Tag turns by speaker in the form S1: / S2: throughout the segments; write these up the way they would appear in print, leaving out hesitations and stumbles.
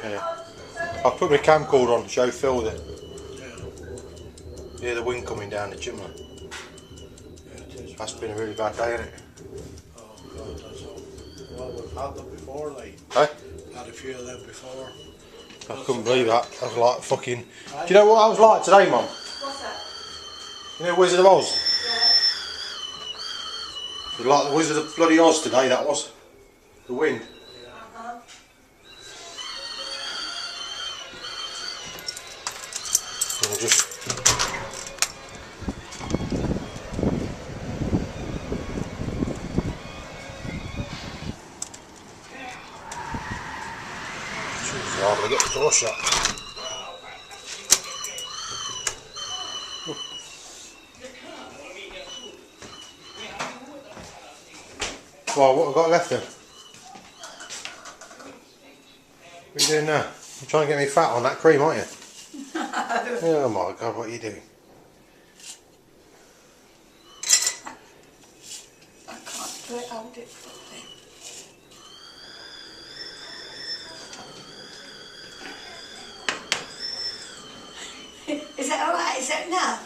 S1: Yeah. I put my camcorder on to show Phil then. Yeah, the wind coming down the chimney. That's been a really bad day, hasn't it?
S2: Oh God, that's all. Well, we've had them before, like.
S1: Hey?
S2: Had a few of them before.
S1: I couldn't believe that. I was like fucking... Do you know what I was like today, Mum?
S3: What's that?
S1: You know Wizard of Oz?
S3: Yeah.
S1: It was like the Wizard of bloody Oz today, that was. The wind. And just... Jeez, I'm going to get the door shut. Well, what have I got left then? What are you doing now? You're trying to get me fat on that cream, aren't you? Oh my God, what are you doing?
S3: I can't do it, hold it properly. Is that alright? Is that enough?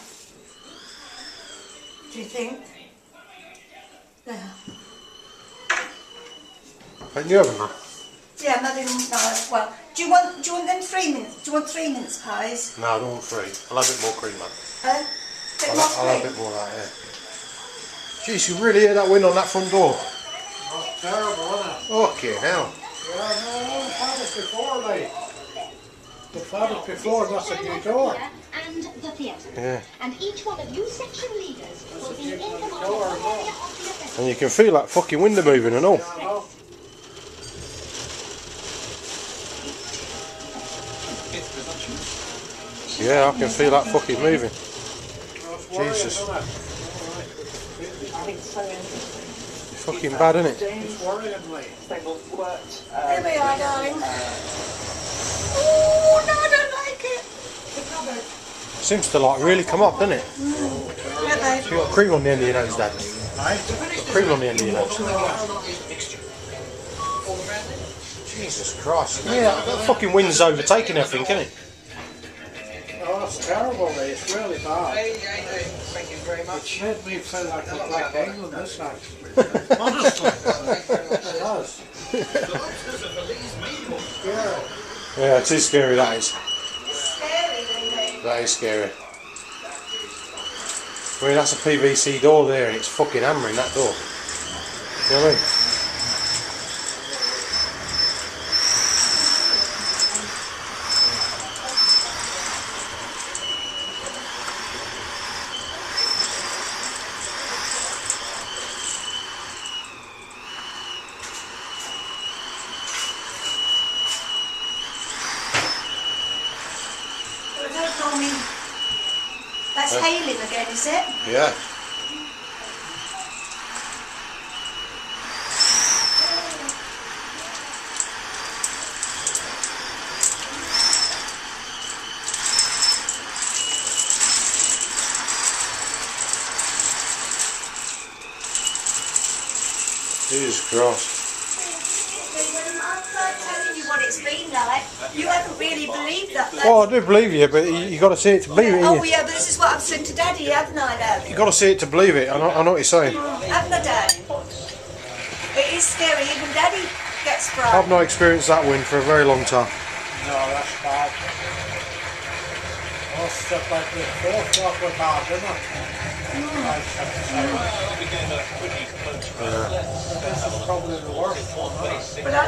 S3: Do you think? Yeah.
S1: Ain't you having that?
S3: Yeah, Mother didn't know. Well, do you want them 3 minutes? Do you want 3 mince pies?
S1: No, I don't want 3. I'll have a bit more cream, man.
S3: Bit more
S1: I'll have a
S3: cream?
S1: bit more of that, yeah. Jeez, you really hear that wind on that front door?
S2: That's terrible, isn't it?
S1: Okay, hell.
S2: Yeah, no, we've had it before, like. We've had it before, that's a new door.
S4: And the theatre.
S1: Yeah.
S4: And each one of you section leaders will be in command of
S2: door,
S4: one area of the event.
S1: And you can feel that fucking window moving and all.
S2: Yeah, I know.
S1: Yeah, I can feel that fucking moving.
S2: That's worrying,
S1: Jesus.
S2: isn't it?
S1: It's fucking bad, isn't it?
S2: It's worrying, like.
S3: There we are, darling. Oh, no, I don't like it.
S1: Seems to like really come up, doesn't it?
S3: Yeah, babe.
S1: You got cream on the end of your nose, Dad.
S2: Right?
S1: Cream on the end of your nose. Jesus Christ. Yeah, that fucking wind's overtaking everything, isn't it?
S2: Oh, that's terrible, like. It's really bad.
S5: Thank you very much.
S2: It's made me feel like I'm back in England, this actually. Honestly. It does. Scary.
S1: Yeah, it is scary, that is.
S3: Scary, baby.
S1: That is scary. I mean, that's a PVC door there and it's fucking hammering that door. You know what I mean?
S3: I don't normally... That's hailing again, is it?
S1: Yeah. Jesus Christ.
S3: I'm telling you what it's been like. You haven't really believed that.
S1: Well, I do believe you, but you got to see it to believe it,
S3: Oh
S1: ain't you?
S3: yeah, but this is what I've said to Daddy, haven't I, Dad?
S1: You got to see it to believe it. I know what you're saying.
S3: Haven't I, Dad? It is scary. Even Daddy gets frightened.
S1: I've not experienced that wind for a very long time.
S2: No, that's bad. Oh, stuff like this. 4 o'clock was bad, isn't it? I have to say. This is probably the worst one, isn't it?
S3: But I